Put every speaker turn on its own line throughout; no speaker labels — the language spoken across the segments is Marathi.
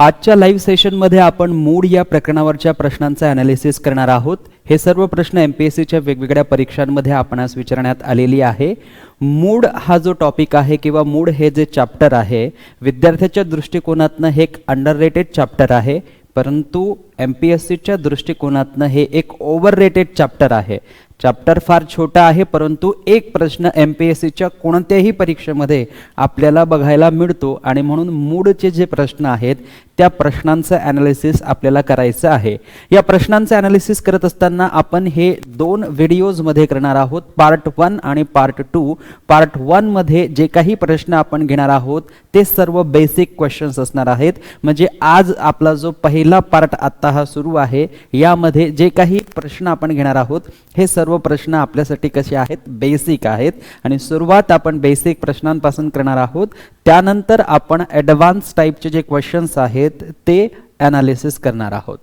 आजच्या लाईव्ह सेशनमध्ये आपण मूड या प्रकरणावरच्या प्रश्नांचा ॲनालिसिस करणार आहोत। हे सर्व प्रश्न एमपीएससीच्या वेगवेगळ्या परीक्षांमध्ये आपणास विचारण्यात आलेली आहे। मूड हा जो टॉपिक आहे किंवा मूड हे जे चॅप्टर आहे विद्यार्थ्याच्या दृष्टिकोनातनं हे एक अंडररेटेड चॅप्टर आहे, परंतु एमपीएससीच्या दृष्टिकोनातनं हे एक ओव्हररेटेड चॅप्टर आहे। चॅप्टर फार छोटा आहे, परंतु एक प्रश्न एमपीएससीच्या कोणत्याही परीक्षेमध्ये आपल्याला बघायला मिळतो आणि म्हणून मूडचे जे प्रश्न आहेत त्या प्रश्नांचं ॲनालिसिस आपल्याला करायचं आहे। या प्रश्नांचं ॲनालिसिस करत असताना आपण हे दोन व्हिडिओजमध्ये करणार आहोत, पार्ट 1 आणि पार्ट 2। पार्ट 1 मध्ये जे काही प्रश्न आपण घेणार आहोत ते सर्व बेसिक क्वेश्चन्स असणार आहेत। म्हणजे आज आपला जो पहिला पार्ट आता हा सुरू आहे, यामध्ये जे काही प्रश्न आपण घेणार आहोत हे सर्व प्रश्न आपल्यासाठी कसे आहेत, बेसिक आहेत आणि सुरुवात आपण बेसिक प्रश्नांपासून करणार आहोत। त्यानंतर आपण ॲडव्हान्स टाइपचे जे क्वेश्चन्स आहेत ते ॲनालिसिस करणार आहोत।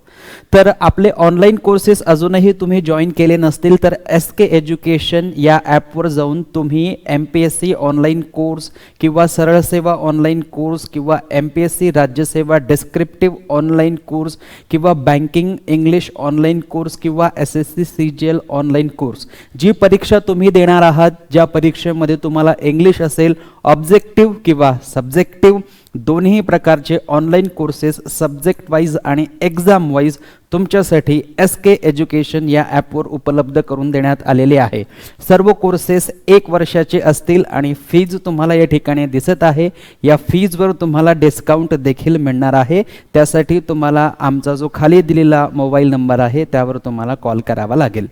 तर आपले ऑनलाईन कोर्सेस अजूनही तुम्ही जॉईन केले नसतील तर SK एज्युकेशन या ॲपवर जाऊन तुम्ही MPSC ऑनलाईन कोर्स किंवा सरळ सेवा ऑनलाईन कोर्स किंवा MPSC राज्यसेवा डिस्क्रिप्टिव्ह ऑनलाईन कोर्स किंवा बँकिंग इंग्लिश ऑनलाईन कोर्स किंवा SSC CGL ऑनलाईन कोर्स, जी परीक्षा तुम्ही देणार आहात, ज्या परीक्षेमध्ये तुम्हाला इंग्लिश असेल ऑब्जेक्टिव्ह किंवा सब्जेक्टिव्ह दोन्ही प्रकारचे ऑनलाईन कोर्सेस सब्जेक्ट वाईज आणि एक्झाम वाईज तुमच्यासाठी SK एज्युकेशन या ॲपवर उपलब्ध करून देण्यात आलेले आहे। सर्व कोर्सेस 1 वर्षाचे असतील आणि फीज तुम्हाला या ठिकाणी दिसत आहे। या फीजवर तुम्हाला डिस्काउंट देखील मिळणार आहे। त्यासाठी तुम्हाला आमचा जो खाली दिलेला मोबाईल नंबर आहे त्यावर तुम्हाला कॉल करावा लागेल।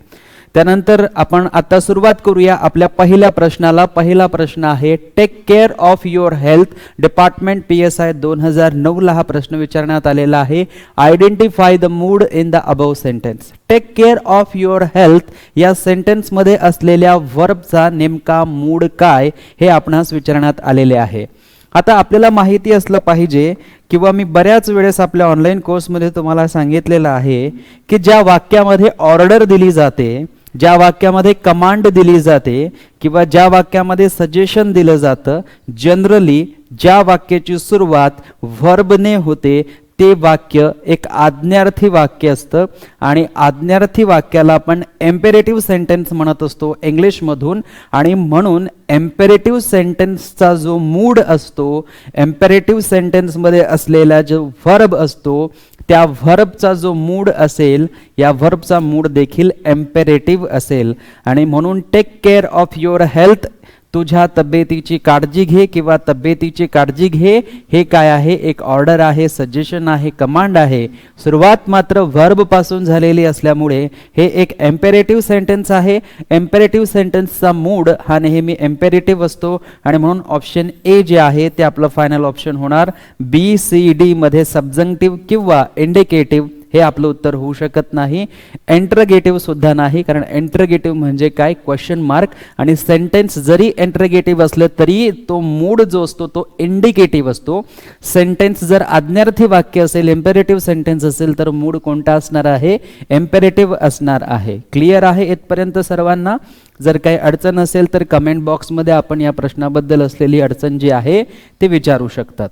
त्यानंतर आपण आता सुरुवात करूया आपल्या पहिल्या प्रश्नाला। पहिला प्रश्न आहे take care of your health, department PSI 2009 ला हा प्रश्न विचारण्यात आलेला आहे। Identify the mood in the above sentence. Take care of your health या सेंटेन्स मध्ये असलेल्या वर्बचा नेमका मूड काय हे आपणास विचारण्यात आलेले आहे। आता आपल्याला माहिती असलं पाहिजे किंवा मी बऱ्याच वेळेस आपल्या ऑनलाईन कोर्समध्ये तुम्हाला सांगितलेलं आहे की ज्या वाक्यामध्ये ऑर्डर दिली जाते, ज्या वाक्यामध्ये कमांड दिली जाते किंवा ज्या वाक्यामध्ये सजेशन दिलं जातं, जनरली ज्या वाक्याची सुरुवात व्हर्बने होते ते वाक्य एक आज्ञार्थी वाक्य असतं आणि आज्ञार्थी वाक्याला आपण एम्पेरेटिव्ह सेंटेन्स म्हणत असतो इंग्लिशमधून। आणि म्हणून एम्पेरेटिव्ह सेंटेन्सचा जो मूड असतो, एम्पेरेटिव्ह सेंटेन्समध्ये असलेला जो व्हर्ब असतो त्या व्हर्बचा जो मूड असेल, या व्हर्बचा मूड देखील एम्पेरेटिव्ह असेल। आणि म्हणून take care of your health, तुझ्या तब्येतीची काळजी घे किंवा तब्येतीची काळजी घे, हे काय आहे, एक ऑर्डर आहे, सजेशन आहे, कमांड आहे। सुरुवात मात्र व्हर्ब पासून झालेली असल्यामुळे हे एक एम्पेरेटिव्ह सेंटेन्स आहे। एम्पेरेटिव्ह सेंटेन्सचा मूड हा नेहमी एम्पेरेटिव्ह असतो आणि म्हणून ऑप्शन ए जे आहे ते आपलं फायनल ऑप्शन होणार। BCD मध्ये सब्जंक्टिव्ह किंवा इंडिकेटिव्ह हे आपलं उत्तर होऊ शकत नाही। इंटरगेटिव्ह सुद्धा नाही, कारण इंटरगेटिव्ह म्हणजे काय, क्वेश्चन मार्क, आणि सेंटेन्स जरी इंटरगेटिव्ह असलं तरी तो मूड जो असतो तो इंडिकेटिव्ह असतो। सेंटेन्स जर आज्ञार्थी वाक्य असेल, इम्पेरेटिव्ह सेंटेन्स असेल तर मूड कोणता असणार आहे, इम्पेरेटिव्ह असणार आहे। क्लिअर आहे इथपर्यंत सर्वांना? जर काही अडचण असेल तर कमेंट बॉक्समध्ये आपण या प्रश्नाबद्दल असलेली अडचण जी आहे ते विचारू शकतात।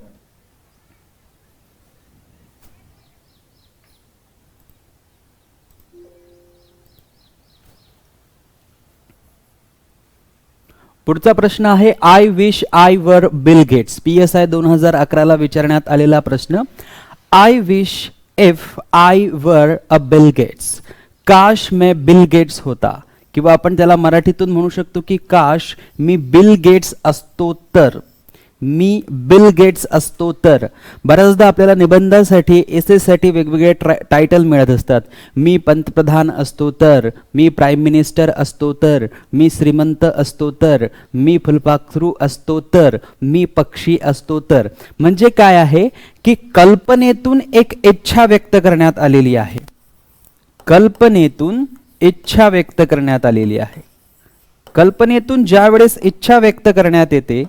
पुढचा प्रश्न आहे आय विश आय वर बिल गेट्स। PSI 2011 ला विचारण्यात आलेला प्रश्न। आय विश इफ आय वर अ बिल गेट्स, काश मैं बिल गेट्स होता, किंवा आपण त्याला मराठीतून म्हणू शकतो की काश मी बिल गेट्स असतो तर, मी बिल गेट्स असतो तर। बऱ्याचदा आपल्याला निबंधासाठी एसेसाठी वेगवेगळे टायटल मिळत असतात। मी पंतप्रधान असतो तर, मी प्राईम मिनिस्टर असतो तर, मी श्रीमंत असतो तर, मी फुलपाखरू असतो तर, मी पक्षी असतो तर। म्हणजे काय आहे की कल्पनेतून एक इच्छा व्यक्त करण्यात आलेली आहे, कल्पनेतून इच्छा व्यक्त करण्यात आलेली आहे। कल्पनेतून ज्या वेळेस इच्छा व्यक्त करण्यात येते,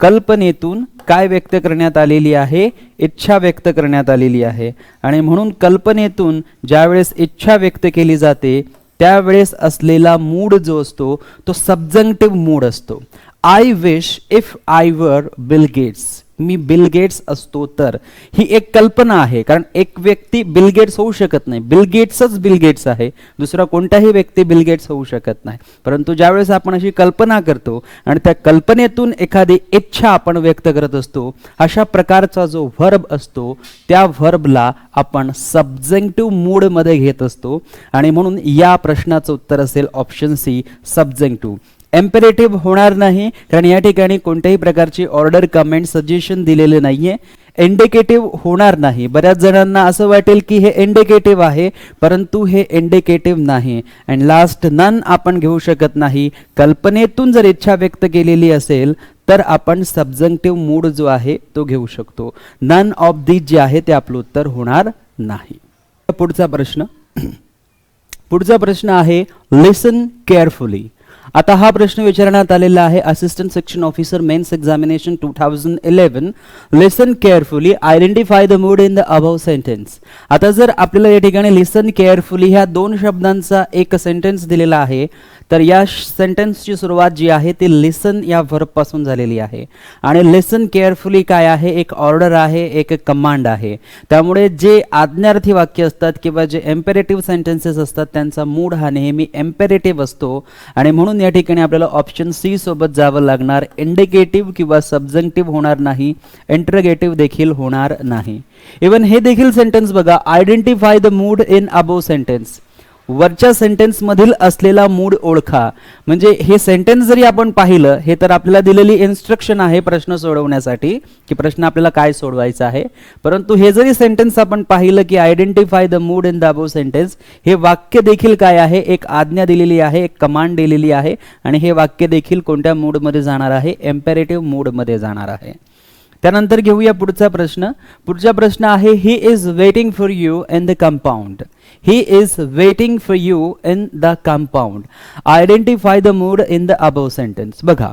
कल्पनेतून काय व्यक्त करण्यात आलेली आहे, इच्छा व्यक्त करण्यात आलेली आहे। आणि म्हणून कल्पनेतून ज्यावेळेस इच्छा व्यक्त केली जाते त्यावेळेस असलेला मूड जो असतो तो सब्जंक्टिव्ह मूड असतो। आय विश इफ आय वर बिल गेट्स, मी बिल गेट्स असतो तर, ही एक कल्पना आहे. कारण एक व्यक्ती बिल गेट्स होऊ शकत नाही, बिल गेट्सच बिल गेट्स आहे, दुसरा कोणताही व्यक्ती बिल गेट्स होऊ शकत नाही. परंतु ज्यावेळेस आपण अशी कल्पना करतो आणि त्या कल्पनेतून एखादी इच्छा आपण व्यक्त करत असतो, अशा प्रकारचा जो व्हर्ब असतो त्या व्हर्बला आपण सब्जेक्टिव्ह मूड मध्ये घेत असतो. आणि म्हणून या प्रश्नाचं उत्तर असेल ऑप्शन सी, सब्जेक्टिव्ह. एम्पेरेटिव्ह होणार नाही, कारण या ठिकाणी कोणत्याही प्रकारची ऑर्डर, कमेंट, सजेशन दिलेले नाहीये. इंडिकेटिव्ह होणार नाही. बऱ्याच जणांना असं वाटेल की हे इंडिकेटिव्ह आहे, परंतु हे इंडिकेटिव्ह नाही. अँड लास्ट, नन आपण घेऊ शकत नाही. कल्पनेतून जर इच्छा व्यक्त केलेली असेल तर आपण सब्जेक्टिव्ह मूड जो आहे तो घेऊ शकतो. नन ऑफ दीज जे आहे ते आपलं उत्तर होणार नाही. पुढचा प्रश्न आहे लिसन केअरफुली. आता हा प्रश्न विचारण्यात आलेला आहे assistant section officer mains examination 2011. Listen carefully, identify the mood in the above sentence. आता जर आपल्याला या ठिकाणी लिसन केअरफुली ह्या दोन शब्दांचा एक सेंटेन्स दिलेला आहे, तर या सेंटेन्सची सुरुवात जी आहे ती लिसन या व्हर्ब पासून झालेली आहे. आणि लिसन केअरफुली काय आहे, एक ऑर्डर आहे, एक कमांड आहे. त्यामुळे जे आज्ञार्थी वाक्य असतात किंवा जे एम्पेरेटिव्ह सेंटेन्सेस असतात त्यांचा मूड हा नेहमी एम्पेरेटिव्ह असतो. आणि म्हणून या ठिकाणी आपल्याला ऑप्शन सी सोबत जावं लागणार. इंडिकेटिव्ह किंवा सब्जेक्टिव्ह होणार नाही, इंटरोगेटिव्ह देखील होणार नाही. इवन हे देखील सेंटेन्स बघा, identify the mood in above sentence. वरच्या सेंटेन्स मधील असलेला मूड ओळखा. म्हणजे हे सेंटेन्स जरी आपण पाहिलं, हे तर आपल्याला दिलेली इन्स्ट्रक्शन आहे प्रश्न सोडवण्यासाठी की प्रश्न आपल्याला काय सोडवायचा आहे. परंतु हे जरी सेंटेन्स आपण पाहिलं की identify the mood in the above sentence, हे वाक्य देखील काय आहे, एक आज्ञा दिलेली आहे, एक कमांड दिलेली आहे. आणि हे वाक्य देखील कोणत्या मूड मध्ये जाणार आहे, एम्पेरेटिव्ह मूड मध्ये जाणार आहे. त्यानंतर घेऊया पुढचा प्रश्न आहे he is waiting for you in the compound. He is waiting for you in the compound. Identify the mood in the above sentence. बघा,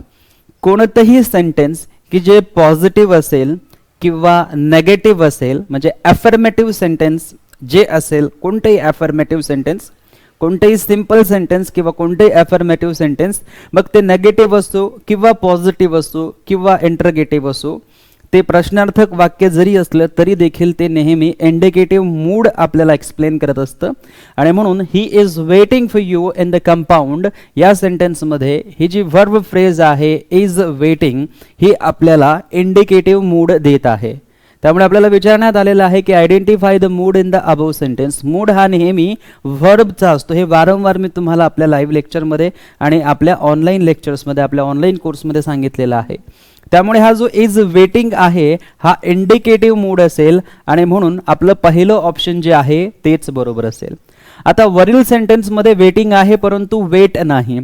कोणतंही सेंटेन्स की जे पॉझिटिव्ह असेल किंवा नेगेटिव्ह असेल, म्हणजे अफर्मेटिव्ह सेंटेन्स जे असेल, कोणतेही अफर्मेटिव्ह सेंटेन्स, कोणतेही सिंपल सेंटेन्स किंवा कोणतेही अफर्मेटिव्ह सेंटेन्स, मग ते नेगेटिव्ह असो किंवा पॉझिटिव्ह असो किंवा इंटरोगेटिव्ह असो, ते प्रश्नार्थक वाक्य जरी असलं तरी देखील ते नेहमी इंडिकेटिव्ह मूड आपल्याला एक्सप्लेन करत असतं. आणि म्हणून he is waiting for you in the compound या सेंटेन्समध्ये ही जी व्हर्ब फ्रेज आहे इज वेटिंग, ही आपल्याला इंडिकेटिव्ह मूड देत आहे. त्यामुळे आपल्याला विचारण्यात आलेलं आहे की identify the mood in the above sentence. Mood हा नेहमी व्हर्बचा असतो. हे वारंवार मी तुम्हाला आपल्या लाईव्ह लेक्चरमध्ये आणि आपल्या ऑनलाईन लेक्चर्समध्ये, आपल्या ऑनलाईन कोर्समध्ये सांगितलेलं आहे. त्यामुळे हा जो इज वेटिंग आहे हा इंडिकेटिव्ह मूड असेल आणि म्हणून आपलं पहिलं ऑप्शन जे आहे तेच बरोबर असेल. आता वरील सेंटेन्समध्ये वेटिंग आहे परंतु वेट नाही,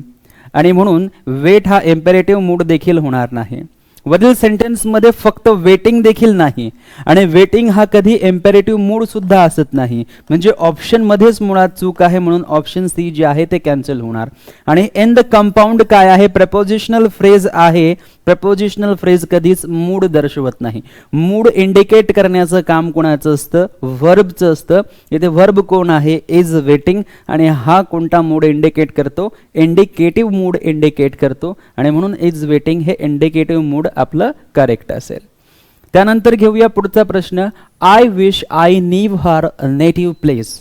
आणि म्हणून वेट हा इम्पेरेटिव्ह मूड देखील होणार नाही. वरील सेंटेन्समध्ये फक्त वेटिंग देखील नाही आणि वेटिंग हा कधी इम्पेरेटिव्ह मूड सुद्धा असत नाही. म्हणजे ऑप्शन मध्येच मुळात चूक आहे, म्हणून ऑप्शन सी जे आहे ते कॅन्सल होणार. आणि इन द कंपाऊंड काय आहे, प्रपोजिशनल फ्रेज आहे. प्रपोजिशनल फ्रेज कधीच मूड दर्शवत नाही. मूड इंडिकेट करण्याचं काम कोणाचं असतं, व्हर्बचं असतं. इथे व्हर्ब कोण आहे, इज वेटिंग, आणि हा कोणता मूड इंडिकेट करतो, इंडिकेटिव्ह मूड इंडिकेट करतो. आणि म्हणून इज वेटिंग हे इंडिकेटिव्ह मूड आपलं करेक्ट असेल. त्यानंतर घेऊया पुढचा प्रश्न. I wish I new her native place.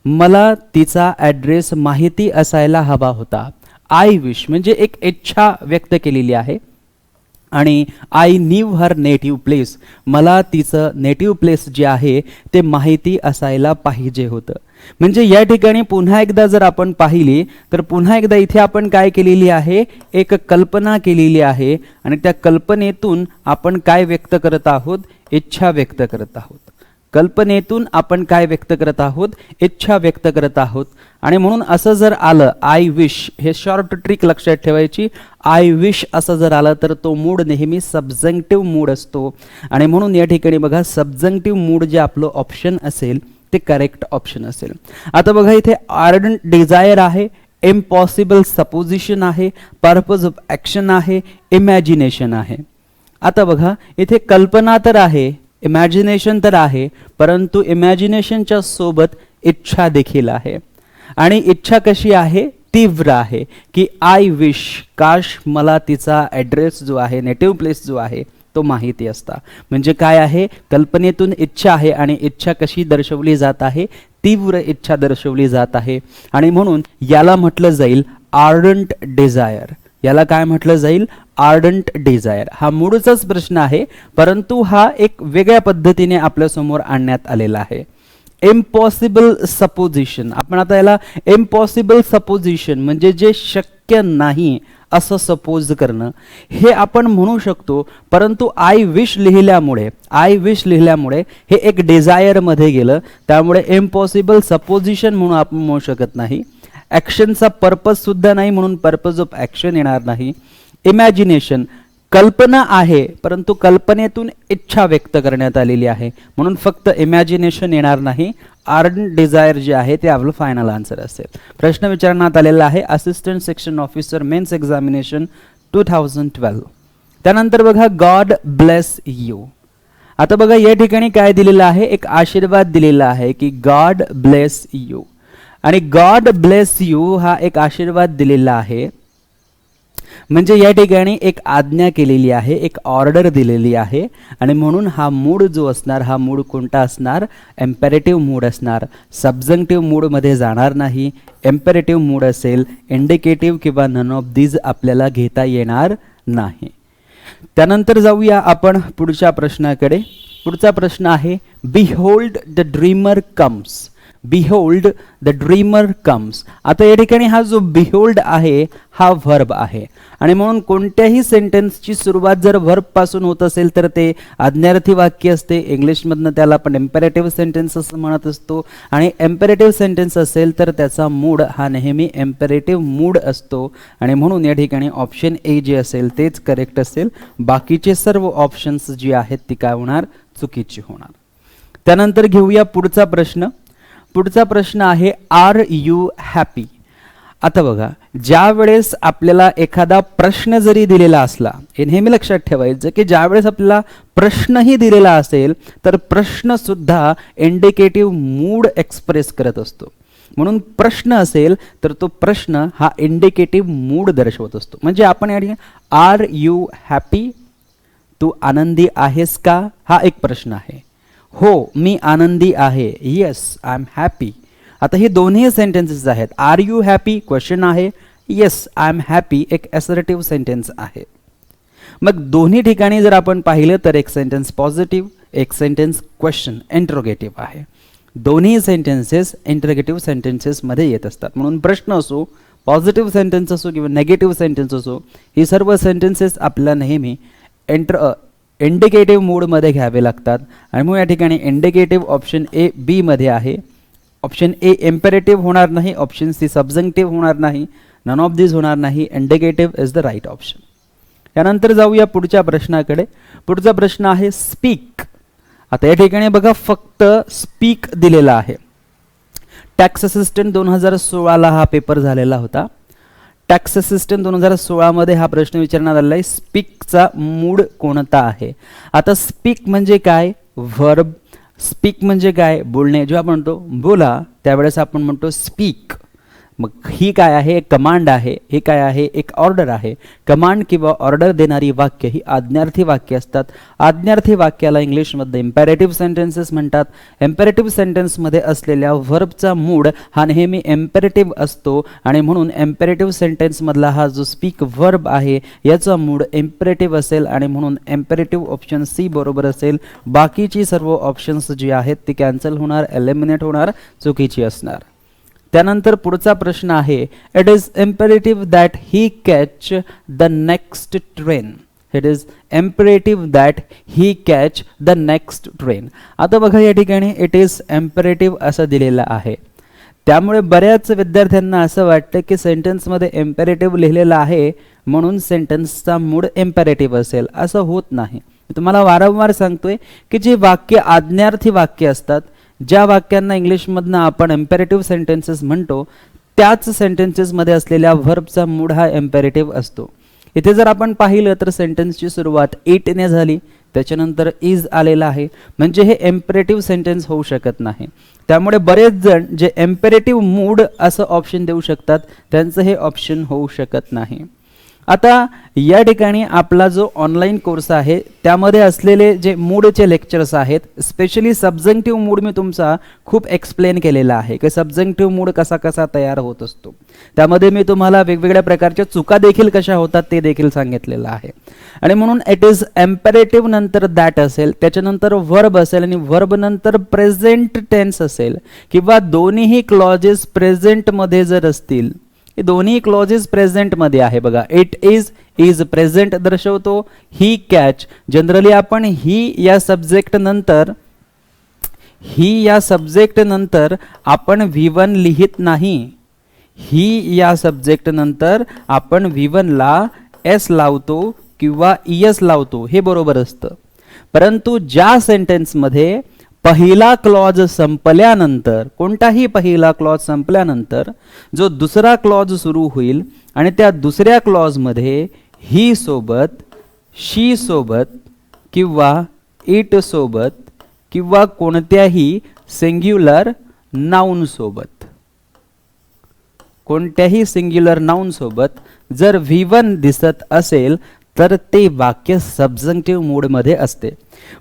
मला तिचा ॲड्रेस माहिती असायला हवा होता. आय विश म्हणजे एक इच्छा व्यक्त केलेली आहे आणि I new her native place, मला तिचं नेटिव्ह प्लेस जे आहे ते माहिती असायला पाहिजे होतं. म्हणजे या ठिकाणी पुन्हा एकदा जर आपण पाहिली तर पुन्हा एकदा इथे आपण काय केलेली आहे, एक कल्पना केलेली आहे आणि त्या कल्पनेतून आपण काय व्यक्त करत आहोत, इच्छा व्यक्त करत आहोत. कल्पनेतून आपण काय व्यक्त करत आहोत, इच्छा व्यक्त करत आहोत. आणि म्हणून असं जर आलं आय विश, हे शॉर्ट ट्रिक लक्षात ठेवायची, आय विश असं जर आलं तर तो मूड नेहमी सब्जेक्टिव्ह मूड असतो. आणि म्हणून या ठिकाणी बघा सब्जेक्टिव्ह मूड जे आपलं ऑप्शन असेल ते करेक्ट ऑप्शन असेल. आता बघा इथे आर्डंट डिझायर आहे, इम्पॉसिबल सपोजिशन आहे, पर्पज ऑफ ॲक्शन आहे, इमॅजिनेशन आहे. आता बघा इथे कल्पना तर आहे, इमॅजिनेशन तर आहे, परंतु इमॅजिनेशनच्या सोबत इच्छा देखील आहे. आणि इच्छा कशी आहे, तीव्र आहे की आय विश, काश मला तिचा ॲड्रेस जो आहे, नेटिव्ह प्लेस जो आहे तो माहिती असता. म्हणजे काय आहे, कल्पनेतून इच्छा आहे आणि इच्छा कशी दर्शवली जात आहे, तीव्र इच्छा दर्शवली जात आहे. आणि म्हणून याला म्हटलं जाईल आर्डंट डिझायर. याला काय म्हटलं जाईल, आर्डंट डिझायर. हा मूळचाच प्रश्न आहे, परंतु हा एक वेगळ्या पद्धतीने आपल्या समोर आणण्यात आलेला आहे. इम्पॉसिबल सपोजिशन, आपण आता याला इम्पॉसिबल सपोजिशन म्हणजे जे शक्य नाही असं सपोज करणं हे आपण म्हणू शकतो, परंतु आय विश लिहिल्यामुळे हे एक डिझायर मध्ये गेलं, त्यामुळे इम्पॉसिबल सपोजिशन म्हणून आपण म्हणू शकत नाही. ॲक्शनचा पर्पज सुद्धा नाही म्हणून पर्पज ऑफ ॲक्शन येणार नाही. इमॅजिनेशन, कल्पना आहे परंतु कल्पनेतून इच्छा व्यक्त करण्यात आलेली आहे म्हणून फक्त इमॅजिनेशन येणार नाही. आर्डंट डिझायर जे आहे ते आपलं फायनल आन्सर असेल. प्रश्न विचारण्यात आलेला आहे assistant section officer mains examination 2012. त्यानंतर बघा गॉड ब्लेस यू. आता बघा या ठिकाणी काय दिलेलं आहे, एक आशीर्वाद दिलेला आहे की गॉड ब्लेस यू. आणि गॉड ब्लेस यू हा एक आशीर्वाद दिलेला आहे म्हणजे या ठिकाणी एक आज्ञा केलेली आहे, एक ऑर्डर दिलेली आहे. आणि म्हणून हा मूड जो असणार, हा मूड कोणता असणार, एम्पेरेटिव्ह मूड असणार. सब्जंक्टिव्ह मूडमध्ये जाणार नाही. एम्पेरेटिव्ह मूड असेल. इंडिकेटिव्ह किंवा नन ऑफ दीज आपल्याला घेता येणार नाही. त्यानंतर जाऊया आपण पुढच्या प्रश्नाकडे. पुढचा प्रश्न आहे behold the dreamer comes. Behold the dreamer comes. आता या ठिकाणी हा जो बिहोल्ड आहे हा व्हर्ब आहे आणि म्हणून कोणत्याही सेंटेन्सची सुरुवात जर व्हर्ब पासून होत असेल तर ते आज्ञार्थी वाक्य असते. इंग्लिशमधनं त्याला आपण एम्पेरेटिव्ह सेंटेन्स असं म्हणत असतो. आणि एम्पेरेटिव्ह सेंटेन्स असेल तर त्याचा मूड हा नेहमी एम्पेरेटिव्ह मूड असतो. आणि म्हणून या ठिकाणी ऑप्शन ए जे असेल तेच करेक्ट असेल. बाकीचे सर्व ऑप्शन्स जी आहेत ती काय होणार, चुकीची होणार. त्यानंतर घेऊया पुढचा प्रश्न. पुढचा प्रश्न आहे आर यू हॅपी. आता बघा ज्या वेळेस आपल्याला एखादा प्रश्न जरी दिलेला असला, हे नेहमी लक्षात ठेवायचं की ज्या वेळेस आपल्याला प्रश्नही दिलेला असेल तर प्रश्न सुद्धा इंडिकेटिव्ह मूड एक्सप्रेस करत असतो. म्हणून प्रश्न असेल तर तो प्रश्न हा इंडिकेटिव्ह मूड दर्शवत असतो. म्हणजे आपण या ठिकाणी आर यू हॅपी, तू आनंदी आहेस का, हा एक प्रश्न आहे. हो मी आनंदी आहे, येस आय एम हॅपी. आता हे दोन्ही सेंटेन्सेस आहेत. आर यू हॅपी क्वेश्चन आहे, येस आय एम हॅपी एक असर्टिव्ह सेंटेन्स आहे. मग दोन्ही ठिकाणी जर आपण पाहिलं तर एक सेंटेन्स पॉझिटिव्ह, एक सेंटेन्स क्वेश्चन इंटरोगेटिव्ह आहे. दोन्ही सेंटेन्सेस इंटरोगेटिव्ह सेंटेन्सेसमध्ये येत असतात. म्हणून प्रश्न असो, पॉझिटिव्ह सेंटेन्स असो किंवा नेगेटिव्ह सेंटेन्स असो, ही सर्व सेंटेन्सेस आपल्याला नेहमी इंडिकेटिव्ह मूडमध्ये घ्यावे लागतात. आणि मग या ठिकाणी इंडिकेटिव्ह ऑप्शन ए बी मध्ये आहे. ऑप्शन ए एम्पेरेटिव्ह होणार नाही, ऑप्शन सी सब्जंक्टिव्ह होणार नाही, नन ऑफ दिस होणार नाही. Indicative is the right option. यानंतर जाऊया पुढच्या प्रश्नाकडे. पुढचा प्रश्न आहे स्पीक. आता या ठिकाणी बघा फक्त स्पीक दिलेला आहे. टॅक्स असिस्टंट 2016ला हा पेपर झालेला होता. टॅक्स असिस्टंट 2016 मध्ये हा प्रश्न विचारण्यात आलेला आहे स्पीकचा मूड कोणता आहे. आता स्पीक म्हणजे काय, व्हर्ब. स्पीक म्हणजे काय, बोलणे. जेव्हा आपण म्हणतो बोला त्यावेळेस आपण म्हणतो स्पीक. मग ही काय आहे, एक कमांड आहे. हे काय आहे, एक ऑर्डर आहे. कमांड किंवा ऑर्डर देणारी वाक्य ही आज्ञार्थी वाक्य असतात. आज्ञार्थी वाक्याला इंग्लिशमध्ये इम्पेरेटिव्ह सेंटेन्सेस म्हणतात. इम्पेरेटिव्ह सेंटेन्समध्ये असलेल्या व्हर्बचा मूड हा नेहमी इम्पेरेटिव्ह असतो आणि म्हणून इम्पेरेटिव्ह सेंटेन्समधला हा जो स्पीक व्हर्ब आहे याचा मूड इम्पेरेटिव्ह असेल आणि म्हणून इम्पेरेटिव्ह ऑप्शन सी बरोबर असेल. बाकीची सर्व ऑप्शन्स जी आहेत ती कॅन्सल होणार, एलिमिनेट होणार, चुकीची असणार. त्यानंतर पुढचा प्रश्न आहे it is imperative that he catch the next train. It is imperative that he catch the next train. आता बघा या ठिकाणी इट इज इम्पेरेटिव्ह असं दिलेलं आहे. त्यामुळे बऱ्याच विद्यार्थ्यांना असं वाटतं की सेंटेन्समध्ये इम्पेरेटिव्ह लिहिलेलं आहे म्हणून सेंटेन्सचा मूड इम्पेरेटिव्ह असेल. असं होत नाही. तुम्हाला वारंवार सांगतोय की जे वाक्य आज्ञार्थी वाक्य असतात, ज्या वाक्यांना इंग्लिशमधनं आपण इम्पेरेटिव्ह सेंटेन्सेस म्हणतो, त्याच सेंटेन्सेसमध्ये असलेल्या व्हर्बचा मूड हा इम्पेरेटिव्ह असतो. इथे जर आपण पाहिलं तर सेंटेन्सची सुरुवात इटने झाली, त्याच्यानंतर इज आलेला आहे, म्हणजे हे इम्पेरेटिव्ह सेंटेन्स होऊ शकत नाही. त्यामुळे बरेच जण जे इम्पेरेटिव्ह मूड असं ऑप्शन देऊ शकतात त्यांचं हे ऑप्शन होऊ शकत नाही. आता या ठिकाणी आपला जो ऑनलाईन कोर्स आहे त्यामध्ये असलेले जे मूडचे लेक्चर्स आहेत, स्पेशली सब्जेक्टिव्ह मूड मी तुमचा खूप एक्सप्लेन केलेला आहे की सब्जेक्टिव्ह मूड कसा कसा तयार होत असतो. त्यामध्ये मी तुम्हाला वेगवेगळ्या प्रकारच्या चुका देखील कशा होतात ते देखील सांगितलेलं आहे. आणि म्हणून इट इज एम्पेरेटिव्ह नंतर दॅट असेल, त्याच्यानंतर वर्ब असेल आणि वर्ब नंतर प्रेझेंट टेन्स असेल किंवा दोन्हीही क्लॉजेस प्रेझेंटमध्ये जर असतील, हे दोन्ही क्लॉजेस प्रेझेंटमध्ये आहे बघा. इट इज प्रेझेंट दर्शवतो. ही कॅच जनरली आपण ही या सब्जेक्ट नंतर आपण V1 लिहित नाही. ही या सब्जेक्ट नंतर आपण V1 ला S लावतो किंवा ES लावतो, हे बरोबर असतं. परंतु ज्या सेंटेन्समध्ये पहिला क्लॉज संपल्यानंतर, कोणताही पहिला क्लॉज संपल्यानंतर जो दुसरा क्लॉज सुरू होईल आणि त्या दुसऱ्या क्लॉजमध्ये ही सोबत, शी सोबत किंवा इट सोबत किंवा कोणत्याही सिंग्युलर नाउन सोबत, कोणत्याही सिंग्युलर नाउन सोबत जर V1 दिसत असेल तर ते वाक्य सब्जेक्टिव्ह मूडमध्ये असते.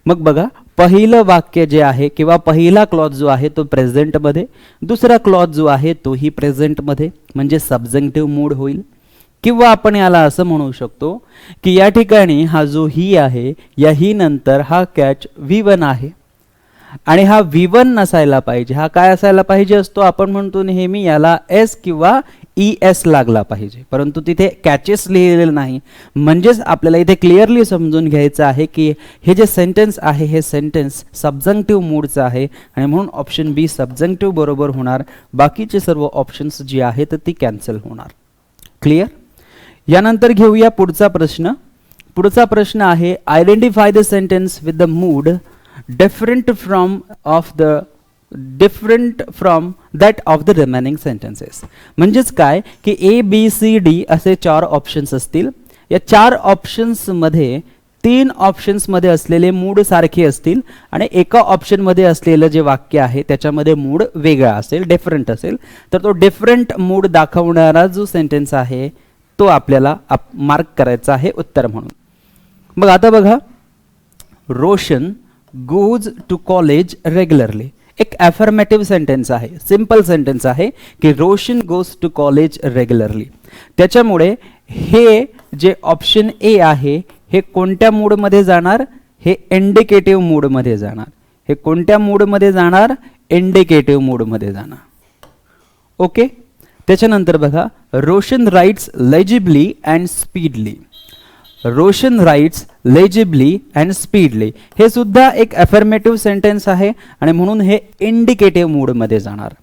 मग बघा, पहिलं वाक्य जे आहे किंवा पहिला क्लॉज जो आहे तो प्रेझेंटमध्ये, दुसरा क्लॉज जो आहे तोही प्रेझेंटमध्ये, म्हणजे सब्जेक्टिव्ह मूड होईल. किंवा आपण याला असं म्हणू शकतो की या ठिकाणी हा जो ही आहे, या ही नंतर हा कॅच V1 आहे आणि हा V1 नसायला पाहिजे. हा काय असायला पाहिजे असतो, आपण म्हणतो नेहमी याला S किंवा ES लागला पाहिजे, परंतु तिथे कॅचेस लिहिलेले नाही. म्हणजेच आपल्याला इथे क्लिअरली समजून घ्यायचं आहे की हे जे सेंटेन्स आहे हे सेंटेन्स सब्जेक्टिव्ह मूडचं आहे आणि म्हणून ऑप्शन बी सब्जेक्टिव्ह बरोबर होणार. बाकीचे सर्व ऑप्शन्स जी आहेत ती कॅन्सल होणार. क्लिअर? यानंतर घेऊया पुढचा प्रश्न. पुढचा प्रश्न आहे identify the sentence with the mood different from that of the remaining sentences. म्हणजेच काय की ABCD असे 4 ऑप्शन्स असतील. या 4 ऑप्शन्स मध्ये 3 ऑप्शन्स मध्ये असलेले मूड सारखे असतील आणि एका ऑप्शन मध्ये असलेलं जे वाक्य आहे त्याच्यामध्ये मूड वेगळा असेल, डिफरंट असेल. तर तो डिफरंट मूड दाखवणारा जो सेंटेन्स आहे तो आपल्याला मार्क करायचा आहे उत्तर म्हणून. मग आता बघा, Roshan goes to college regularly. एक अफर्मेटिव्ह सेंटेन्स आहे, सिंपल सेंटेन्स आहे की Roshan goes to college regularly. त्याच्यामुळे हे जे ऑप्शन ए आहे हे कोणत्या मूडमध्ये जाणार, हे इंडिकेटिव्ह मूडमध्ये जाणार. हे कोणत्या मूडमध्ये जाणार, इंडिकेटिव्ह मूडमध्ये जाणार. ओके. त्याच्यानंतर बघा, Roshan writes legibly and speedly. Roshan writes legibly and speedly हे सुद्धा एक अफर्मेटिव्ह सेंटेन्स आहे आणि म्हणून हे इंडिकेटिव्ह मूडमध्ये जाणार.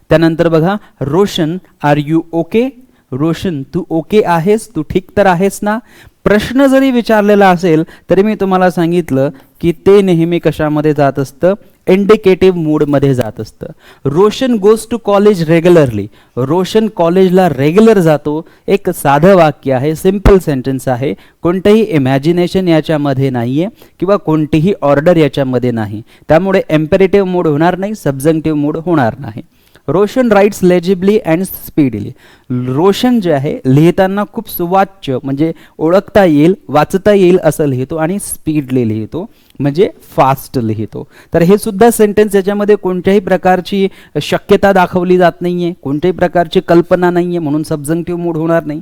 त्यानंतर बघा, Roshan are you okay. Roshan तू ओके आहेस, तू ठीक तर आहेस ना. प्रश्न जरी विचारलेला असेल तरी मी तुम्हाला सांगितलं की ते नेहमी कशामध्ये जात असतं, इंडिकेटिव्ह मूडमध्ये जात असतं. Roshan goes to college regularly. Roshan कॉलेजला रेग्युलर जातो. एक साधं वाक्य आहे, सिंपल सेंटेन्स आहे. कोणतेही इमॅजिनेशन याच्यामध्ये नाहीये किंवा कोणतीही ऑर्डर याच्यामध्ये नाही. त्यामुळे इम्पेरेटिव्ह मूड होणार नाही, सब्जेक्टिव्ह मूड होणार नाही. Roshan writes legibly and speedly. Roshan जे आहे लिहिताना खूप सुवाच्य म्हणजे ओळखता येईल, वाचता येईल असं लिहितो आणि स्पीडली लिहितो म्हणजे फास्ट लिहितो. तर हे सुद्धा सेंटेन्स याच्यामध्ये कोणत्याही प्रकारची शक्यता दाखवली जात नाहीये, कोणत्याही प्रकारची कल्पना नाहीये, म्हणून सब्जेक्टिव्ह मूड होणार नाही.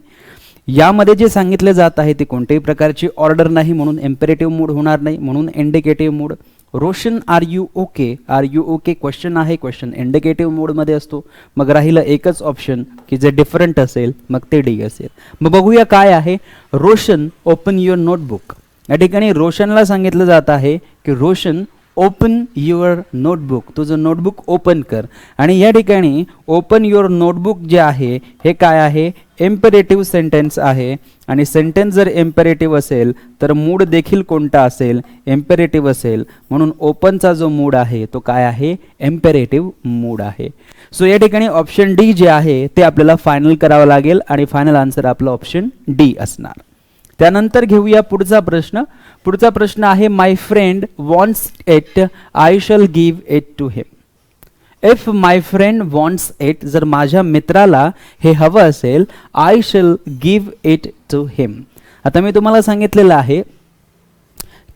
यामध्ये जे सांगितले जात आहे ते कोणत्याही प्रकारची ऑर्डर नाही, म्हणून इम्पेरेटिव्ह मूड होणार नाही, म्हणून indicative mood. Roshan are you okay. Are you okay question आहे, क्वेश्चन इंडिकेटिव्ह मूडमध्ये असतो. मग राहिलं एकच ऑप्शन की जे डिफरंट असेल, मग ते डी असेल. मग बघूया काय आहे. Roshan open your notebook. या ठिकाणी रोशनला सांगितलं जात आहे की रोशन ओपन युअर नोटबुक. तुझं नोटबुक ओपन कर. आणि या ठिकाणी ओपन युअर नोटबुक जे आहे हे काय आहे, इम्पेरेटिव्ह सेंटेन्स आहे. आणि सेंटेन्स जर इम्पेरेटिव्ह असेल तर मूड देखील कोणता असेल, इम्पेरेटिव्ह असेल. म्हणून ओपनचा जो मूड आहे तो काय आहे, इम्पेरेटिव्ह मूड आहे. सो या ठिकाणी ऑप्शन डी जे आहे ते आपल्याला फायनल करावं लागेल आणि फायनल आन्सर आपलं ऑप्शन डी असणार. त्यानंतर घेऊया पुढचा प्रश्न. पुढचा प्रश्न आहे my friend wants it, I shall give it to him. If my friend wants it, जर माझ्या मित्राला हे हवं असेल, I shall give it to him. आता मी तुम्हाला सांगितलेलं आहे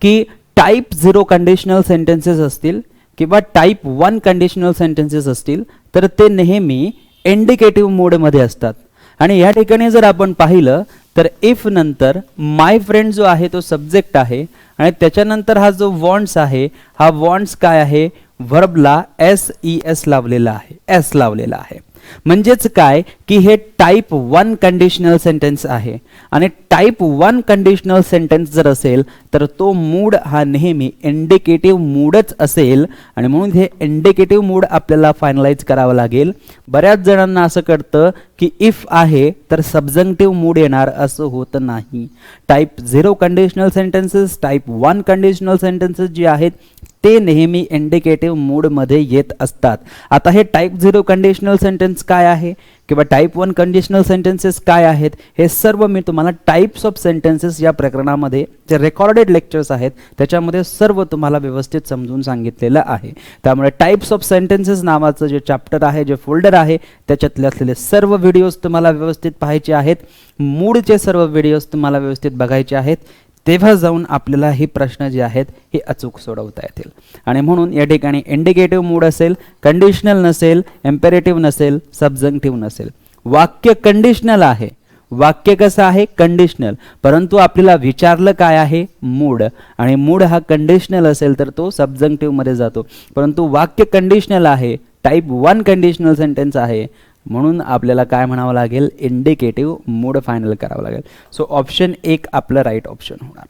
की टाईप 0 कंडिशनल सेंटेन्सेस असतील किंवा टाईप 1 कंडिशनल सेंटेन्सेस असतील तर ते नेहमी इंडिकेटिव्ह मोडमध्ये असतात. आणि या ठिकाणी जर आपण पाहिलं तर इफ नंतर माय फ्रेंड जो आहे तो सब्जेक्ट आहे आणि त्याच्यानंतर हा जो वॉन्ट्स आहे, हा वॉन्ट्स काय आहे, व्हर्बला एस लावलेला आहे, एस लावलेला आहे. म्हणजेच काय की हे टाईप 1 कंडिशनल सेंटेन्स आहे आणि टाईप 1 कंडिशनल सेंटेन्स जर असेल तर तो मूड हा नेहमी इंडिकेटिव्ह मूडच असेल आणि म्हणून हे इंडिकेटिव्ह मूड आपल्याला फायनलाइज करावं लागेल. बऱ्याच जणांना असं कळतं की इफ आहे तर सब्जंक्टिव्ह मूड येणार, असं होत नाही. Type 0 conditional sentences, type 1 conditional sentences जे आहेत ते नेहमी इंडिकेटिव्ह मूडमध्ये येत असतात. आता हे टाईप 0 कंडिशनल सेंटेन्स काय आहे किंवा टाईप 1 कंडिशनल सेंटेन्सेस काय आहेत हे सर्व मी तुम्हाला टाईप्स ऑफ सेंटेन्सेस या प्रकरणामध्ये जे रेकॉर्डेड लेक्चर्स आहेत त्याच्यामध्ये सर्व तुम्हाला व्यवस्थित समजून सांगितलेलं आहे. त्यामुळे टाईप्स ऑफ सेंटेन्सेस नावाचं जे चॅप्टर आहे, जे फोल्डर आहे, त्याच्यातले असलेले सर्व व्हिडिओज तुम्हाला व्यवस्थित पाहायचे आहेत. मूडचे सर्व व्हिडिओज तुम्हाला व्यवस्थित बघायचे आहेत. तेव्हा जाऊन आपल्याला हे प्रश्न जे आहेत हे अचूक सोडवता येतील. आणि म्हणून या ठिकाणी इंडिकेटिव्ह मूड असेल, कंडिशनल नसेल, इम्पेरेटिव्ह नसेल, सब्जंक्टिव्ह नसेल. वाक्य कंडिशनल आहे, वाक्य कसं आहे, कंडिशनल, परंतु आपल्याला विचारलं काय आहे, मूड, आणि मूड हा कंडिशनल असेल तर तो सब्जंक्टिव्ह मध्ये जातो. परंतु वाक्य कंडिशनल आहे, टाईप 1 कंडिशनल सेंटेन्स आहे, म्हणून आपल्याला काय म्हणावं लागेल, इंडिकेटिव्ह मूड फायनल करावं लागेल. सो ऑप्शन 1 आपलं राईट ऑप्शन होणार.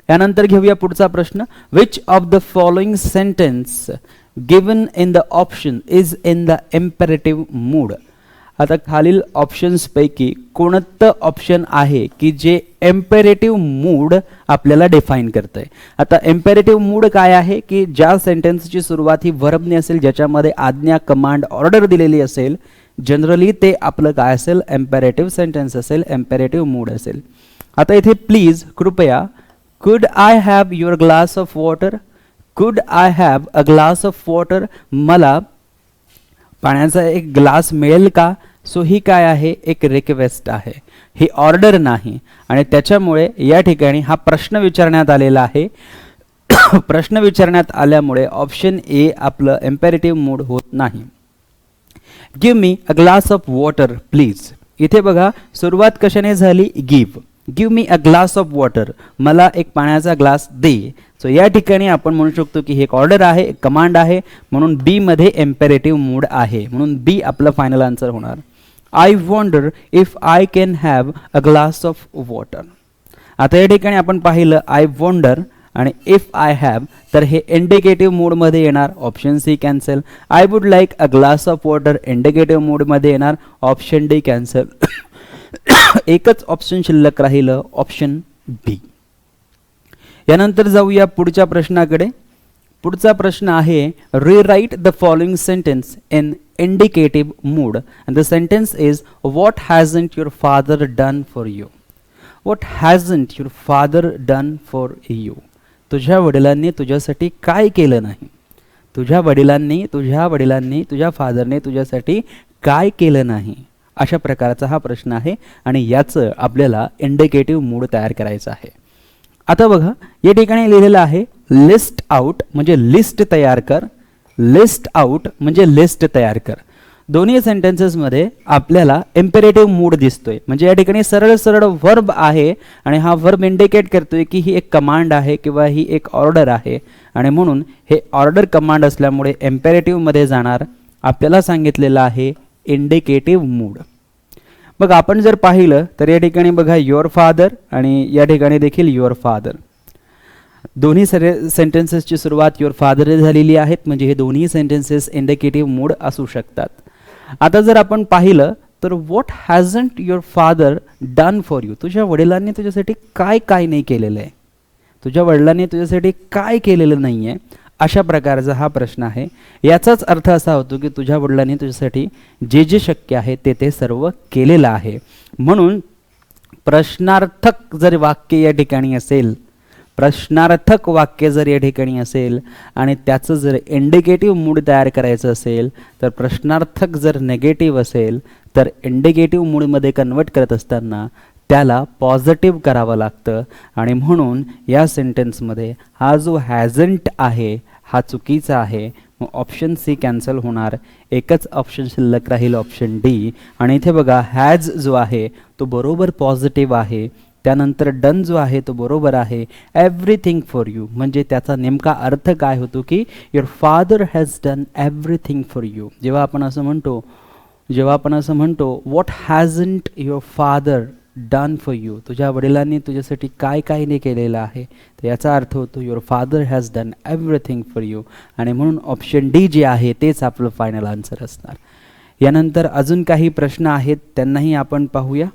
यानंतर घेऊया पुढचा प्रश्न. Which of the following sentence given in the option is in the imperative mood. आता खालील ऑप्शन्स पैकी कोणतं ऑप्शन आहे की जे इम्पेरेटिव्ह मूड आपल्याला डिफाईन करतंय. आता इम्पेरेटिव्ह मूड काय आहे की ज्या सेंटेन्सची सुरुवात ही व्हर्बने असेल, ज्याच्यामध्ये आज्ञा, कमांड, ऑर्डर दिलेली असेल, जनरली ते आपलं काय असेल, इम्पेरेटिव्ह सेंटेन्स असेल, इम्पेरेटिव्ह मूड असेल. आता इथे प्लीज, कृपया, could I have your glass of water, could I have a glass of water, मला पाण्याचा एक ग्लास मिळेल का. सो ही काय आहे, एक रिक्वेस्ट आहे, ही ऑर्डर नाही. आणि त्याच्यामुळे या ठिकाणी हा प्रश्न विचारण्यात आलेला आहे. प्रश्न विचारण्यात आल्यामुळे ऑप्शन ए आपलं इम्पेरेटिव्ह मूड होत नाही. Give me a glass of water please. इथे बघा सुरुवात कशाने झाली, give, give me a glass of water, मला एक पाण्याचा ग्लास दे. सो या ठिकाणी आपण म्हणू शकतो की हे एक ऑर्डर आहे, एक कमांड आहे, म्हणून बी मध्ये इम्पेरेटिव्ह मूड आहे, म्हणून बी आपलं फायनल आन्सर होणार. I wonder if I can have a glass of water. आता या ठिकाणी आपण पाहिलं आय वॉन्डर आणि इफ आय हॅव, तर हे इंडिकेटिव्ह मूडमध्ये येणार, option C cancel. I would like a glass of water indicative मूडमध्ये येणार, ऑप्शन डी कॅन्सल. एकच ऑप्शन शिल्लक राहिलं, ऑप्शन बी. यानंतर जाऊया पुढच्या प्रश्नाकडे. पुढचा प्रश्न आहे, rewrite the following sentence in indicative mood and the sentence is what hasn't your father done for you. What hasn't your father done for you. तुझ्या वडिलांनी तुझ्यासाठी काय केलं नाही. तुझ्या वडिलांनी, तुझ्या फादरने तुझ्यासाठी काय केलं नाही, अशा प्रकारचा हा प्रश्न आहे आणि याचं आपल्याला इंडिकेटिव्ह मूड तयार करायचं आहे. आता बघा या ठिकाणी लिहिलेलं आहे लिस्ट आउट म्हणजे लिस्ट तयार कर, लिस्ट आउट म्हणजे लिस्ट तयार कर. दोन्ही सेंटेन्सेसमध्ये आपल्याला इम्पेरेटिव्ह मूड दिसतोय, म्हणजे या ठिकाणी सरळ सरळ व्हर्ब आहे आणि हा व्हर्ब इंडिकेट करतोय की ही एक कमांड आहे किंवा ही एक ऑर्डर आहे आणि म्हणून हे ऑर्डर कमांड असल्यामुळे इम्पेरेटिव्ह मध्ये जाणार. आपल्याला सांगितलेलं आहे इंडिकेटिव्ह मूड. मग आपण जर पाहिलं तर या ठिकाणी बघा युअर फादर आणि या ठिकाणी देखील युअर फादर, दोन्ही सेंटेन्सेसची सुरुवात युअर फादर झालेली आहेत, म्हणजे हे दोन्ही सेंटेन्सेस इंडिकेटिव्ह मूड असू शकतात. आता जर आपण पाहिलं तर what hasn't your father done for you, तुझ्या वडिलांनी तुझ्यासाठी काय काय नाही केलेलं आहे, तुझ्या वडिलांनी तुझ्यासाठी काय केलेलं नाही आहे, अशा प्रकारचा हा प्रश्न आहे. याचाच अर्थ असा होतो की तुझ्या वडिलांनी तुझ्यासाठी जे जे शक्य आहे ते ते सर्व केलेलं आहे. म्हणून प्रश्नार्थक जर वाक्य या ठिकाणी असेल, प्रश्नार्थक वाक्य जर या ठिकाणी असेल आणि त्याचं जर इंडिकेटिव्ह मूड तयार करायचं असेल तर प्रश्नार्थक जर नेगेटिव्ह असेल तर इंडिकेटिव्ह मूडमध्ये कन्वर्ट करत असताना त्याला पॉझिटिव्ह करावं लागतं आणि म्हणून या सेंटेन्समध्ये हा जो हॅझंट आहे हा चुकीचा आहे. मग ऑप्शन सी कॅन्सल होणार. एकच ऑप्शन शिल्लक राहील ऑप्शन डी. आणि इथे बघा हॅज जो आहे तो बरोबर पॉझिटिव्ह आहे. त्यानंतर डन जो आहे तो बरोबर आहे. एव्हरीथिंग फॉर यू म्हणजे त्याचा नेमका अर्थ काय होतो की your father has done everything for you. जेव्हा आपण असं म्हणतो what hasn't your father done for you, तुझ्या वडिलांनी तुझ्यासाठी काय काय नाही केलेलं आहे, तर याचा अर्थ होतो your father has done everything for you. आणि म्हणून ऑप्शन डी जे आहे तेच आपलं फायनल आन्सर असणार. यानंतर अजून काही प्रश्न आहेत त्यांनाही आपण पाहूया.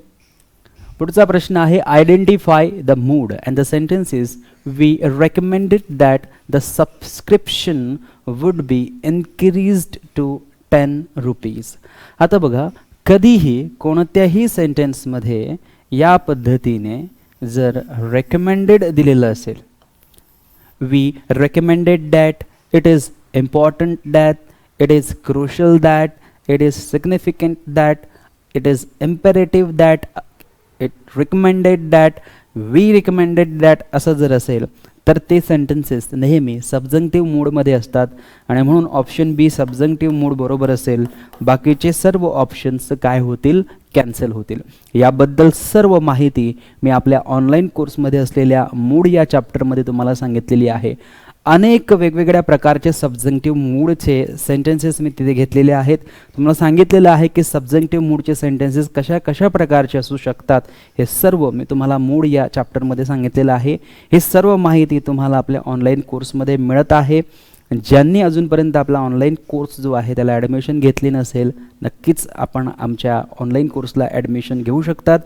पुढचा प्रश्न आहे identify the mood and the sentence is we recommended that the subscription would be increased to 10 rupees. आता बघा कधीही कोणत्याही सेंटेन्समध्ये या पद्धतीने जर रेकमेंडेड दिलेलं असेल, we recommended that, it is important that, it is crucial that, it is significant that, it is imperative that, it recommended that, we recommended that असं जर असेल तर ते सेंटेन्सेस नेहमी सबजंक्टिव्ह मूडमध्ये असतात आणि म्हणून ऑप्शन बी सबजंक्टिव्ह मूड बरोबर असेल. बाकीचे सर्व ऑप्शन्स काय होतील, कॅन्सल होतील. याबद्दल सर्व माहिती मी आपल्या ऑनलाईन कोर्समध्ये असलेल्या मूड या चॅप्टरमध्ये तुम्हाला सांगितलेली आहे. अनेक वेगवेगळ्या प्रकारचे सबजंक्टिव्ह मूडचे सेंटेन्सेस मी तिथे घेतलेले आहेत. तुम्हाला सांगितलेलं आहे की सबजंक्टिव्ह मूडचे सेंटेन्सेस कशा कशा प्रकारचे असू शकतात हे सर्व मी तुम्हाला मूड या चॅप्टरमध्ये सांगितलेलं आहे. हे सर्व माहिती तुम्हाला आपल्या ऑनलाईन कोर्समध्ये मिळत आहे. ज्यांनी अजूनपर्यंत आपला ऑनलाईन कोर्स जो आहे त्याला ॲडमिशन घेतली नसेल नक्कीच आपण आमच्या ऑनलाईन कोर्सला ॲडमिशन घेऊ शकतात.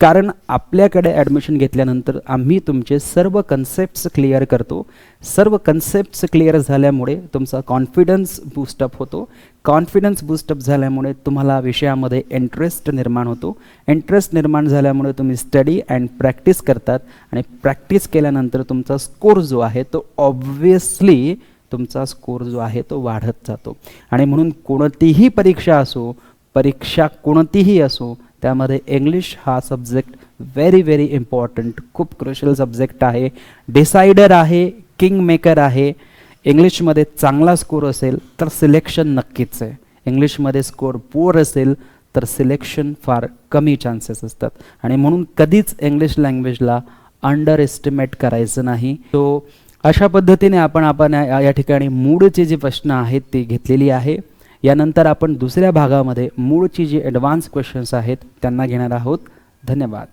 कारण आपल्याकडे ॲडमिशन घेतल्यानंतर आम्ही तुमचे सर्व कन्सेप्ट्स क्लिअर करतो. सर्व कन्सेप्ट्स क्लिअर झाल्यामुळे तुमचा कॉन्फिडन्स बूस्टअप होतो. कॉन्फिडन्स बूस्टअप झाल्यामुळे तुम्हाला विषयामध्ये इंटरेस्ट निर्माण होतो. इंटरेस्ट निर्माण झाल्यामुळे तुम्ही स्टडी अँड प्रॅक्टिस करतात आणि प्रॅक्टिस केल्यानंतर तुमचा स्कोर जो आहे तो ऑब्व्हियसली तुमचा स्कोर जो आहे तो वाढत जातो. आणि म्हणून कोणतीही परीक्षा कोणतीही असो त्यामध्ये इंग्लिश हा सब्जेक्ट व्हेरी इम्पॉर्टंट, खूप क्रुशियल सब्जेक्ट आहे. डिसायडर आहे, किंग मेकर आहे. इंग्लिशमध्ये चांगला स्कोर असेल तर सिलेक्शन नक्कीच आहे. इंग्लिशमध्ये स्कोर पुअर असेल तर सिलेक्शन फार कमी चान्सेस असतात. आणि म्हणून कधीच इंग्लिश लँग्वेजला अंडर एस्टिमेट करायचं नाही. तो अशा पद्धतीने आपण या ठिकाणी मूडचे जे प्रश्न आहेत ते घेतलेली आहे. यानंतर आपण दुसऱ्या भागामध्ये मूळची जी ॲडव्हान्स क्वेश्चन्स आहेत त्यांना घेणार आहोत. धन्यवाद.